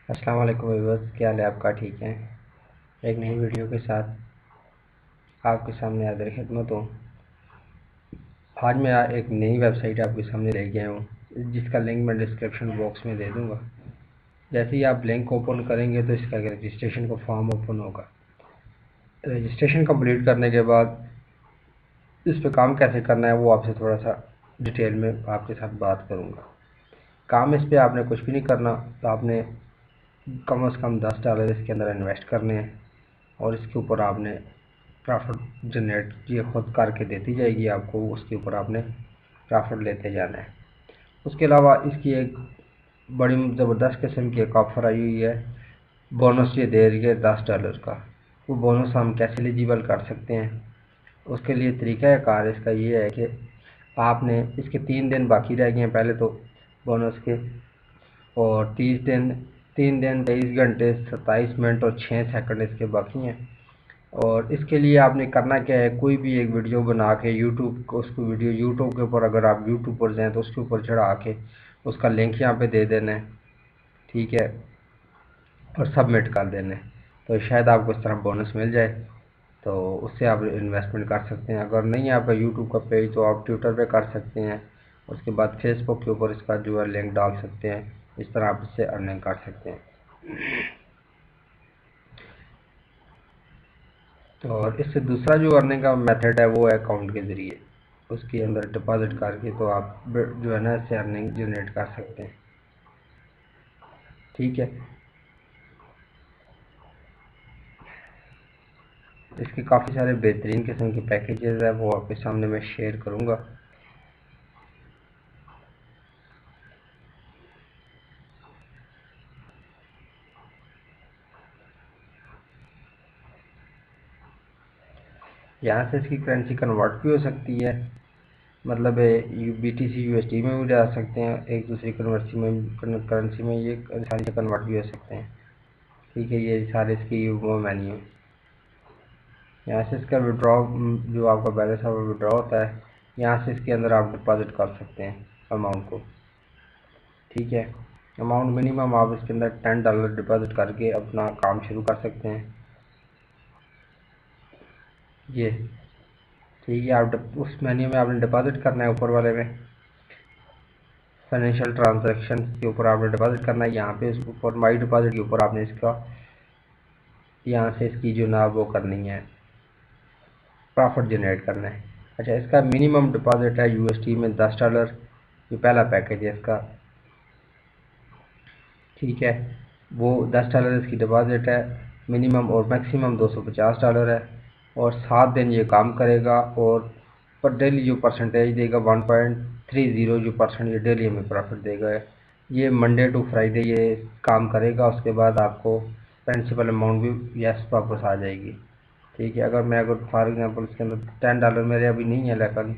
अस्सलाम वालेकुम व्यूअर्स, क्या हाल है आपका? ठीक है। एक नई वीडियो के साथ आपके सामने हाजिर खिदमत हूँ। आज मैं एक नई वेबसाइट आपके सामने ले गया हूँ जिसका लिंक मैं डिस्क्रिप्शन बॉक्स में दे दूँगा। जैसे ही आप लिंक ओपन करेंगे तो इसका रजिस्ट्रेशन का फॉर्म ओपन होगा। रजिस्ट्रेशन कंप्लीट करने के बाद इस पर काम कैसे करना है वो आपसे थोड़ा सा डिटेल में आपके साथ बात करूँगा। काम इस पर आपने कुछ भी नहीं करना, तो आपने कम से कम $10 इसके अंदर इन्वेस्ट करने हैं और इसके ऊपर आपने प्रॉफिट जनरेट ये खुद करके देती जाएगी आपको, उसके ऊपर आपने प्रॉफिट लेते जाना है। उसके अलावा इसकी एक बड़ी ज़बरदस्त किस्म की एक ऑफ़र आई हुई है, बोनस ये दे रही है $10 का। वो बोनस हम कैसे एलिजिबल कर सकते हैं, उसके लिए तरीक़ाकार इसका ये है कि आपने इसके 3 दिन बाकी रह गए हैं पहले तो बोनस के, और 3 दिन 23 घंटे 27 मिनट और 6 सेकंड इसके बाकी हैं। और इसके लिए आपने करना क्या है, कोई भी एक वीडियो बना के यूट्यूब को, उसको वीडियो यूट्यूब के ऊपर, अगर आप यूट्यूब पर जाएँ तो उसके ऊपर चढ़ा के उसका लिंक यहाँ पे दे देना है, ठीक है, और सबमिट कर देना है। तो शायद आपको इस तरह बोनस मिल जाए, तो उससे आप इन्वेस्टमेंट कर सकते हैं। अगर नहीं है आपका यूट्यूब का पेज तो आप ट्विटर पे कर सकते हैं, उसके बाद फेसबुक के ऊपर इसका जो है लिंक डाल सकते हैं। इस तरह आप इससे अर्निंग कर सकते हैं। तो और इससे दूसरा जो अर्निंग का मेथड है वो है अकाउंट के ज़रिए, उसके अंदर डिपॉजिट करके तो आप जो है ना इससे अर्निंग जनरेट कर सकते हैं, ठीक है। इसके काफ़ी सारे बेहतरीन किस्म के पैकेजेस है, वो आपके सामने मैं शेयर करूँगा। यहाँ से इसकी करेंसी कन्वर्ट भी हो सकती है, मतलब BTC USD में भी जा सकते हैं, एक दूसरी करेंसी में ये सारी से कन्वर्ट भी हो सकते हैं, ठीक है। ये सारे इसकी वो मेन्यू है। यहाँ से इसका विड्रॉ, जो आपका बैलेंस है वो विड्रॉ होता है, यहाँ से इसके अंदर आप डिपॉजिट कर सकते हैं अमाउंट को, ठीक है। अमाउंट मिनिमम आप इसके अंदर $10 डिपॉजिट करके अपना काम शुरू कर सकते हैं, ये ठीक है। आप उस मेन्यू में आपने डिपॉजिट करना है, ऊपर वाले में फाइनेंशियल ट्रांजैक्शन के ऊपर आपने डिपॉजिट करना है। यहाँ पे इसके ऊपर माई डिपॉजिट के ऊपर आपने इसका यहाँ से इसकी जो ना वो करनी है, प्रॉफिट जनरेट करना है। अच्छा, इसका मिनिमम डिपॉजिट है USD में $10, ये पहला पैकेज है इसका, ठीक है। वो $10 इसकी डिपॉजिट है मिनिमम, और मैक्सिमम $250 है, और 7 दिन ये काम करेगा, और पर डेली जो परसेंटेज देगा 1.30 जो परसेंट ये डेली हमें प्रॉफिट देगा। ये मंडे टू फ्राइडे ये काम करेगा, उसके बाद आपको प्रिंसिपल अमाउंट भी यस वापस आ जाएगी, ठीक है। अगर फॉर एग्जांपल इसके अंदर $10 मेरे अभी नहीं है, लेकिन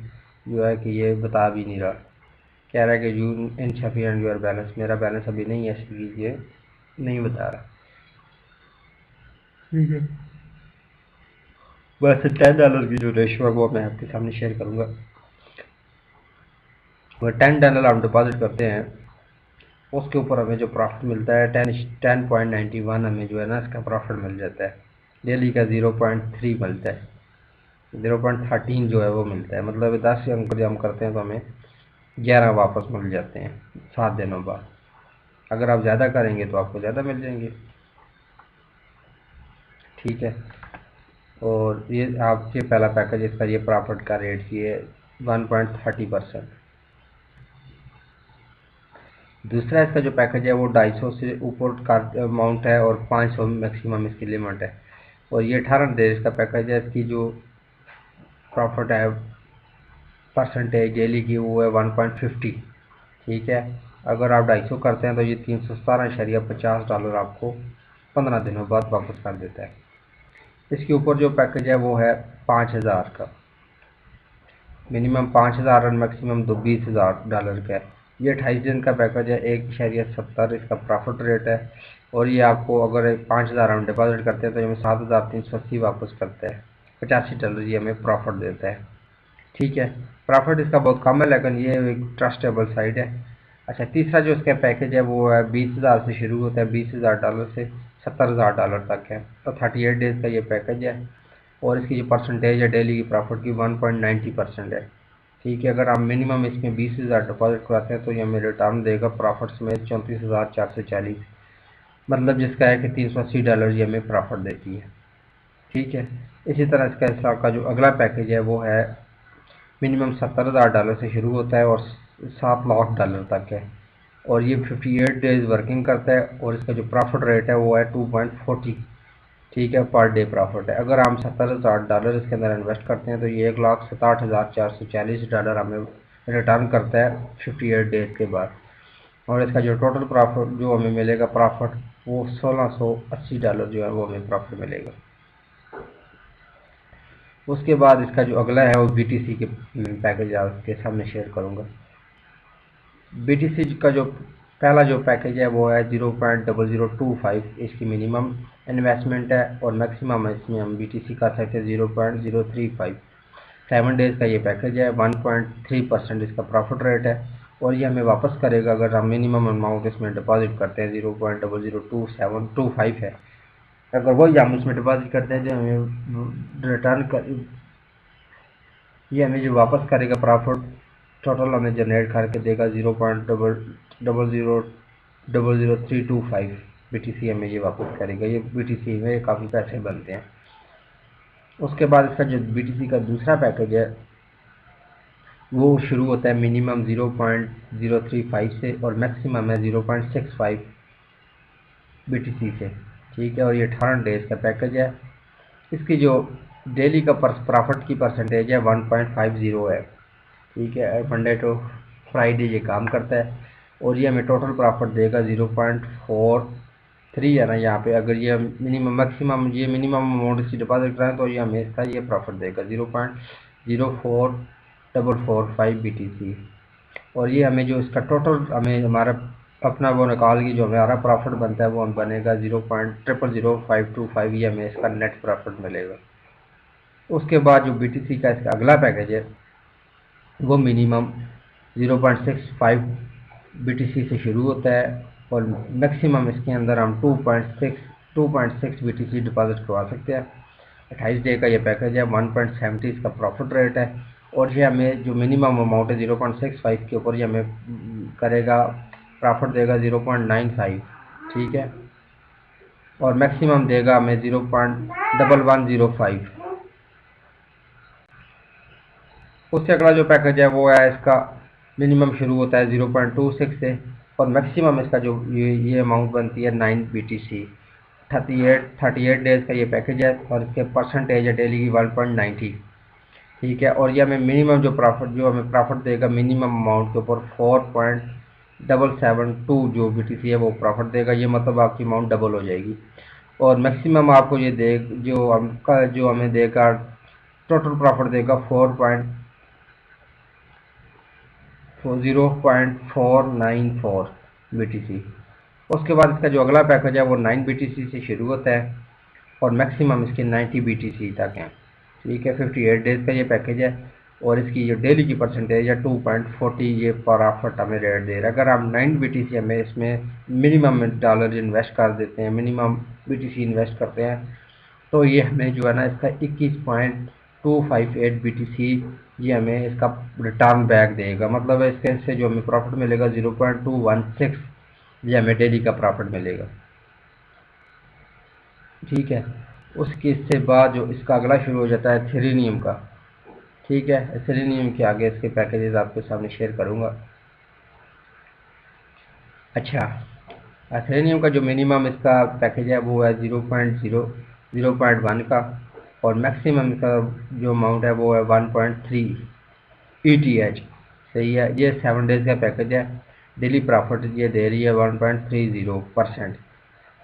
जो है कि ये बता भी नहीं रहा, कह रहा है कि यू इनसफिशिएंट योर बैलेंस, मेरा बैलेंस अभी नहीं है इसलिए ये नहीं बता रहा, ठीक है। वैसे $10 की जो रेशो है वो मैं आपके सामने शेयर करूँगा। अगर $10 हम डिपॉजिट करते हैं, उसके ऊपर हमें जो प्रॉफिट मिलता है 10.91 हमें जो है ना इसका प्रॉफिट मिल जाता है। डेली का 0.3 मिलता है, 0.13 जो है वो मिलता है, मतलब 10 अंक जब हम करते हैं तो हमें 11 वापस मिल जाते हैं 7 दिनों बाद। अगर आप ज़्यादा करेंगे तो आपको ज़्यादा मिल जाएंगे, ठीक है। और ये आपके पहला पैकेज, इसका ये प्रॉफिट का रेट ये 1.30%। दूसरा इसका जो पैकेज है वो 250 से ऊपर का अमाउंट है, और 500 मैक्सिमम इसकी लिमिट है, और ये 18 डेज का पैकेज है। इसकी जो प्रॉफिट है परसेंटेज डेली की वो है 1.50, ठीक है। अगर आप 250 करते हैं तो ये $317.50 आपको 15 दिनों बाद वापस कर देता है। इसके ऊपर जो पैकेज है वो है 5000 का, मिनिमम 5000 और मैक्सिमम $20,000 का है। ये 28 दिन का पैकेज है, 1.70 इसका प्रॉफिट रेट है, और ये आपको अगर 5000 हम डिपॉजिट करते हैं तो हमें 7380 वापस करता है, $85 ये हमें प्रॉफिट देता है, ठीक है। प्रॉफिट इसका बहुत कम है, लेकिन ये एक ट्रस्टेबल साइट है, अच्छा, तीसरा जो इसका पैकेज है वो है 20,000 से शुरू होता है, $20,000 से $70,000 तक है। तो 38 डेज़ का ये पैकेज है और इसकी जो परसेंटेज है डेली की प्रॉफिट की 1.90% है। ठीक है, अगर आप मिनिमम इसमें 20,000 डिपॉजिट कराते हैं तो ये हमें रिटर्न देगा प्रॉफिट्स में 34,440, मतलब जिसका है कि $380 ये हमें प्रॉफिट देती है। ठीक है, इसी तरह इसका जो अगला पैकेज है वो है मिनिमम $70,000 से शुरू होता है और $7 लाख तक है और ये 58 डेज वर्किंग करता है और इसका जो प्रॉफिट रेट है वो है 2.40। ठीक है, पर डे प्रॉफिट है। अगर हम $70,000 इसके अंदर इन्वेस्ट करते हैं तो ये $1,67,440 हमें रिटर्न करता है 58 डेज के बाद और इसका जो टोटल प्रॉफिट जो हमें मिलेगा प्रॉफिट वो $1,680 जो है वो हमें प्रॉफिट मिलेगा। उसके बाद इसका जो अगला है वो BTC के पैकेज आपके सामने शेयर करूँगा। BTC का जो पहला जो पैकेज है वो है 0.0025 इसकी मिनिमम इन्वेस्टमेंट है और मैक्सिमम इसमें हम BTC कर सकते हैं 0.035। 7 डेज़ का ये पैकेज है, 1.3% इसका प्रॉफिट रेट है और ये हमें वापस करेगा अगर हम मिनिमम अमाउंट इसमें डिपॉजिट करते हैं 0.002725 है। अगर वही हम इसमें डिपॉजिट करते हैं जो हमें रिटर्न कर ये हमें जो वापस करेगा प्रॉफिट टोटल हमें जनरेट करके देगा 0.000325 BTC हमें ये वापस करेगा। ये BTC में काफ़ी पैसे बनते हैं। उसके बाद इसका जो BTC का दूसरा पैकेज है वो शुरू होता है मिनिमम 0.035 से और मैक्सिमम है 0.65 BTC से। ठीक है, और ये 18 डेज का पैकेज है। इसकी जो डेली का प्रॉफिट की परसेंटेज है 1.50 है। ठीक है, मंडे टू फ्राइडे ये काम करता है और ये हमें टोटल प्रॉफिट देगा 0.43 है ना यहाँ पे। अगर ये मिनिमम मैक्सिमम ये मिनिमम अमाउंट इसकी डिपॉजिट कराएं तो ये हमें इसका ये प्रॉफिट देगा 0.04445 BTC और ये हमें जो इसका टोटल हमें हमारा अपना वो निकाल के जो हमारा प्रॉफिट बनता है वो हम बनेगा 0.000525। ये हमें इसका नेट प्रॉफिट मिलेगा। उसके बाद जो BTC का इसका अगला पैकेज है वो मिनिमम 0.65 BTC से शुरू होता है और मैक्सिमम इसके अंदर हम 2.6 BTC डिपॉजिट करवा सकते हैं। 28 डे का ये पैकेज है, 1.70 इसका प्रॉफिट रेट है और ये हमें जो मिनिमम अमाउंट है 0.65 के ऊपर ये हमें करेगा प्रॉफिट देगा 0.95। ठीक है, और मैक्सिमम देगा हमें 0.1105। उससे अगला जो पैकेज है वो है इसका मिनिमम शुरू होता है 0.26 से और मैक्सिमम इसका जो ये अमाउंट बनती है 9 BTC। 38 डेज़ का ये पैकेज है और इसके परसेंटेज है डेली की 1.90। ठीक है, और ये हमें मिनिमम जो हमें प्रॉफिट देगा मिनिमम अमाउंट के ऊपर 4.772 जो BTC है वो प्रॉफिट देगा। ये मतलब आपकी अमाउंट डबल हो जाएगी और मैक्सिमम आपको ये दे जो हमें देगा टोटल प्रॉफिट देगा 0.494 BTC। उसके बाद इसका जो अगला पैकेज है वो 9 BTC से शुरू होता है और मैक्सिमम इसके 90 BTC तक हैं। ठीक है, 58 डेज़ का ये पैकेज है और इसकी जो डेली की परसेंटेज है 2.40 ये प्रॉफिट हमें रेट दे रहा है। अगर हम 9 BTC हमें इसमें मिनिमम डॉलर इन्वेस्ट कर देते हैं, मिनिमम BTC इन्वेस्ट करते हैं तो ये हमें जो है ना इसका 21.258 BTC ये हमें इसका रिटर्न बैक देगा। मतलब इससे जो हमें प्रॉफिट मिलेगा 0.216 ये हमें डेली का प्रॉफिट मिलेगा। ठीक है, उसके इससे बाद जो इसका अगला शुरू हो जाता है थेरेनियम का। ठीक है, थेरेनियम के आगे इसके पैकेजेस आपके सामने शेयर करूँगा। अच्छा, थेरेनियम का जो मिनिमम इसका पैकेज है वो है 0.1 का और मैक्सिमम इसका जो अमाउंट है वो है 1.3 ETH। सही है, ये 7 डेज़ का पैकेज है। डेली प्रॉफिट ये दे रही है 1.30%।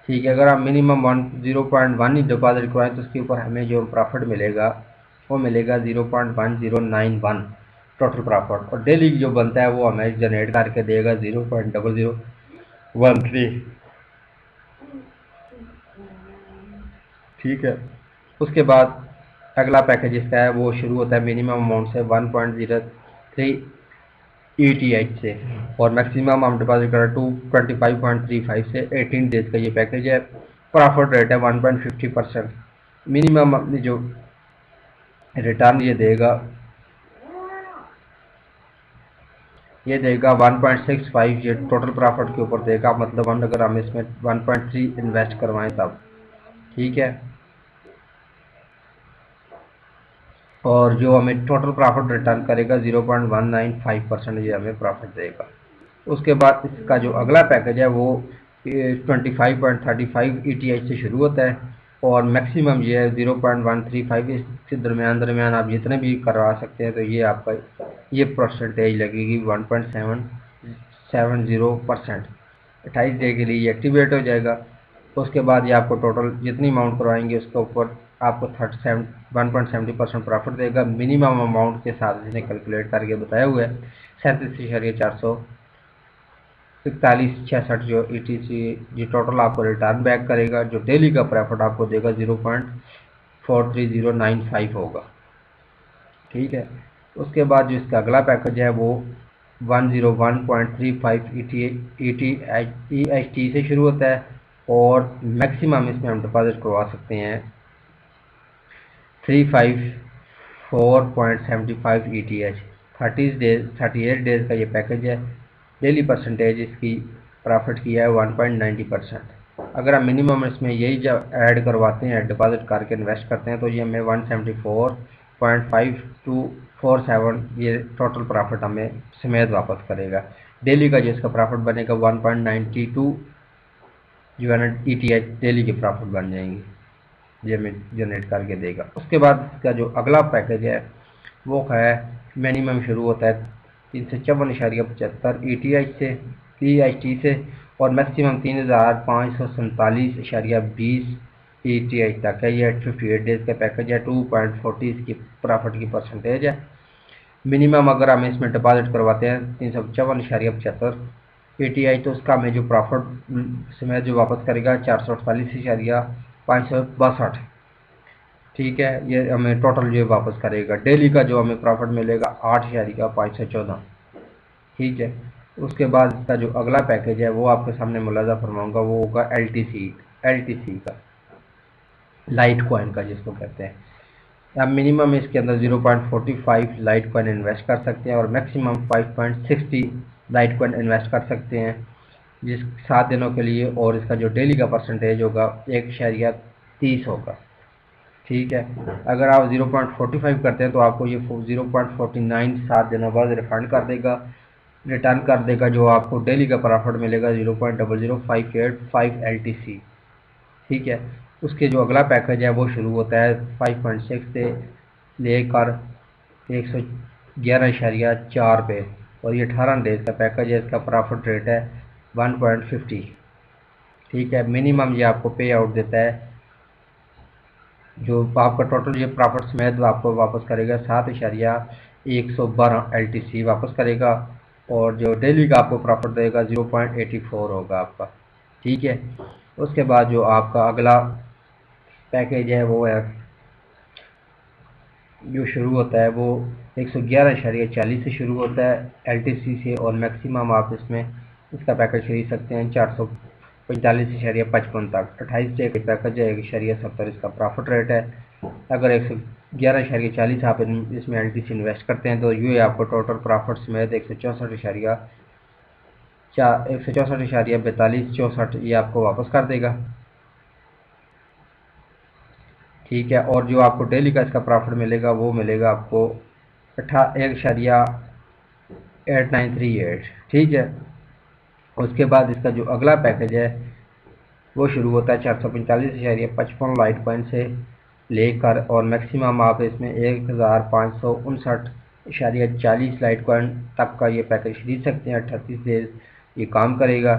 ठीक है, अगर आप मिनिमम 0.1 ही डिपॉजिट करवाएं तो उसके ऊपर हमें जो प्रॉफिट मिलेगा वो मिलेगा 0.1091 टोटल प्रॉफिट और डेली जो बनता है वो हमें जनरेट करके देगा 0.0013। ठीक है, उसके बाद अगला पैकेज इसका है वो शुरू होता है मिनिमम अमाउंट से 1.03 ETH से, और मैक्सिमम हम डिपॉजिट कर रहे हैं 225.35 से 18 डेज का ये पैकेज है। प्रॉफिट रेट है 1.50%। मिनिमम अपनी जो रिटर्न ये देगा 1.65, ये टोटल प्रॉफिट के ऊपर देगा, मतलब अगर हम इसमें 1.3 इन्वेस्ट करवाएं तब, ठीक है। और जो हमें टोटल प्रॉफिट रिटर्न करेगा 0.195% ये हमें प्रॉफिट देगा। उसके बाद इसका जो अगला पैकेज है वो 25.35 ETH से शुरू होता है, और मैक्सिमम ये है 0.135। इसके दरमियान आप जितने भी करवा सकते हैं, तो ये आपका ये परसेंटेज लगेगी 1.770%। 28 डे के लिए ये एक्टिवेट हो जाएगा। उसके बाद ये आपको टोटल जितनी अमाउंट करवाएंगे उसके ऊपर आपको 1.70% प्रॉफिट देगा। मिनिमम अमाउंट के साथ इसने कैलकुलेट करके बताया हुआ है 37,441 जो ETC ये टोटल आपको रिटर्न बैक करेगा। जो डेली का प्रॉफिट आपको देगा 0.43095 होगा, ठीक है। उसके बाद जो इसका अगला पैकेज है वो 101.35 ETH से शुरू होता है, और मैक्सिमम इसमें हम डिपॉजिट करवा सकते हैं 354.75 ETH। 38 डेज का ये पैकेज है। डेली परसेंटेज इसकी प्रॉफिट की है 1.90%। अगर हम मिनिमम इसमें यही जब ऐड करवाते हैं, डिपॉजिट करके इन्वेस्ट करते हैं, तो ये हमें 174.5247 ये टोटल प्रॉफिट हमें समेत वापस करेगा। डेली का जो इसका प्रॉफिट बनेगा 1.92 जो है ना ETH डेली के प्रॉफिट बन जाएंगे, ये हमें जनरेट करके देगा। उसके बाद इसका जो अगला पैकेज है वो है मिनिमम शुरू होता है 354.75 ETH से, और मैक्सिमम 3547.20 ETH तक है। ये 58 डेज का पैकेज है। 2.40 इसकी प्रॉफिट की परसेंटेज है। मिनिमम अगर हम इसमें डिपॉजिट करवाते हैं 354.75 ETH, तो उसका हमें जो प्रॉफिट समय जो वापस करेगा 448.562, ठीक है। ये हमें टोटल जो वापस करेगा। डेली का जो हमें प्रॉफिट मिलेगा 8,514, ठीक है। उसके बाद इसका जो अगला पैकेज है वो आपके सामने मुलाजा फरमाऊंगा, वो होगा LTC का, लाइट कॉइन का जिसको कहते हैं। आप मिनिमम इसके अंदर 0.45 लाइट कॉइन इन्वेस्ट कर सकते हैं, और मैक्सिमम 5.60 लाइट कॉइन इन्वेस्ट कर सकते हैं जिस 7 दिनों के लिए। और इसका जो डेली का परसेंटेज होगा 1.30 होगा, ठीक है। अगर आप 0.45 करते हैं तो आपको ये 0.49 7 दिनों बाद रिटर्न कर देगा, जो आपको डेली का प्रॉफिट मिलेगा 0.00585 LTC, ठीक है। उसके जो अगला पैकेज है वो शुरू होता है 5.6 से लेकर 111.4 पे, और ये 18 डेज का पैकेज है। इसका प्रॉफिट रेट है 1.50, ठीक है। मिनिमम ये आपको पे आउट देता है, जो आपका टोटल ये प्रॉफिट समेत आपको वापस करेगा 7.112 LTC वापस करेगा, और जो डेली का आपको प्रॉफिट देगा 0.84 होगा आपका, ठीक है। उसके बाद जो आपका अगला पैकेज है वो है जो शुरू होता है वो 111.40 से शुरू होता है LTC से, और मैक्सिमम आप इसमें इसका पैकेज खरीद सकते हैं 445.55 तक। 28 डे का पैकेज है 1.70 इसका प्रॉफिट रेट है। अगर 111.40 आप इसमें LTC इन्वेस्ट करते हैं तो ये आपको टोटल प्रॉफिट समेत 164.42 ये आपको वापस कर देगा, ठीक है। और जो आपको डेली का इसका प्रॉफिट मिलेगा वो मिलेगा आपको 1.8938, ठीक है। उसके बाद इसका जो अगला पैकेज है वो शुरू होता है 445.55 लाइट कॉइन से लेकर, और मैक्सिमम आप इसमें 1,559.40 लाइट कॉइन तक का ये पैकेज खरीद सकते हैं। 38 डेज ये काम करेगा,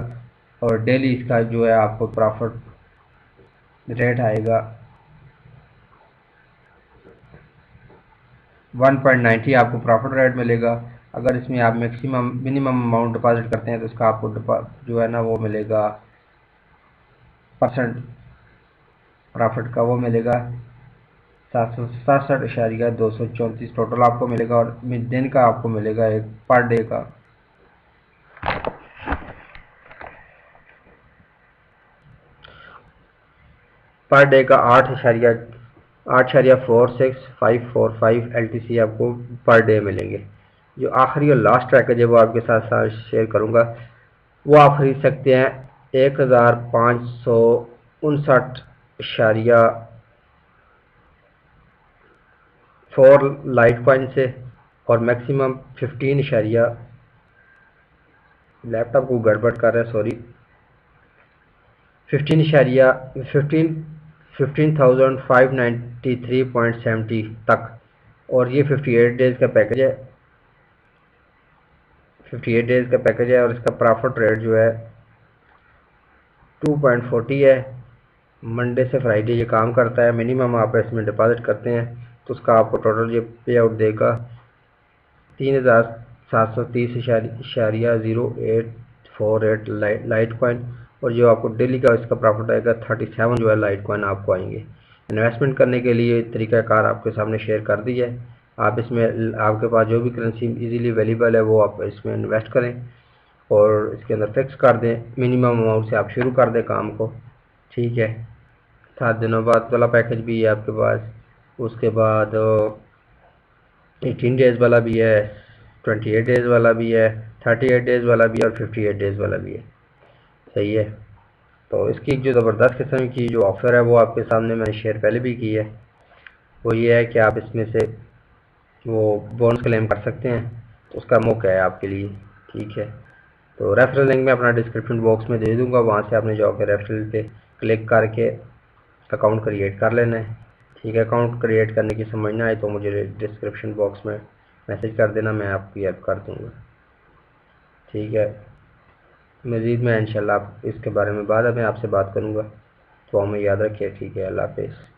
और डेली इसका जो है आपको प्रॉफिट रेट आएगा 1.90 आपको प्रॉफिट रेट मिलेगा। अगर इसमें आप मिनिमम अमाउंट डिपॉजिट करते हैं तो इसका आपको जो है ना वो मिलेगा परसेंट प्रॉफिट का वो मिलेगा 767.234 टोटल आपको मिलेगा, और दिन का आपको मिलेगा एक पर डे का पर डे का 8.4655 LTC आपको पर डे मिलेंगे। जो आखिरी और लास्ट पैकेज है वो आपके साथ साथ शेयर करूंगा, वो आप खरीद सकते हैं 1559.4 लाइट कॉइन से, और मैक्सिमम 15 इशारिया, लैपटॉप को गड़बड़ कर रहा है सॉरी, 15,593.70 तक। और ये 58 डेज का पैकेज है, 58 डेज का पैकेज है, और इसका प्रॉफिट रेट जो है 2.40 है। मंडे से फ्राइडे ये काम करता है। मिनिमम आप इसमें डिपॉजिट करते हैं तो उसका आपको टोटल ये पे आउट देगा 3,730.0848 लाइट कॉइन, और जो आपको डेली का इसका प्रॉफिट आएगा 37 जो है लाइट कॉइन आपको आएंगे। इन्वेस्टमेंट करने के लिए तरीकाकार आपके सामने शेयर कर दी है। आप इसमें आपके पास जो भी करेंसी इजीली अवेलेबल है वो आप इसमें इन्वेस्ट करें और इसके अंदर फिक्स कर दें। मिनिमम अमाउंट से आप शुरू कर दें काम को, ठीक है। 7 दिनों बाद वाला पैकेज भी है आपके पास, उसके बाद 18 डेज़ वाला भी है, 28 डेज़ वाला भी है, 38 डेज़ वाला भी है, और 58 डेज़ वाला भी है, सही है। तो इसकी जो ज़बरदस्त किस्म की जो ऑफ़र है वो आपके सामने मैंने शेयर पहले भी की है। वो ये है कि आप इसमें से वो बोनस क्लेम कर सकते हैं, तो उसका मौका है आपके लिए, ठीक है। तो रेफरल लिंक मैं अपना डिस्क्रिप्शन बॉक्स में दे दूंगा, वहाँ से आपने जाकर रेफरल पे क्लिक करके अकाउंट क्रिएट कर लेना है, ठीक है। अकाउंट क्रिएट करने की समझ ना आए तो मुझे डिस्क्रिप्शन बॉक्स में मैसेज कर देना, मैं आपकी हेल्प कर दूंगा, ठीक है। मज़ीद मैं इंशाल्लाह इसके बारे में बाद में आपसे बात करूंगा, तो हमें याद रखिए, ठीक है। अल्लाह हाफ़िज़।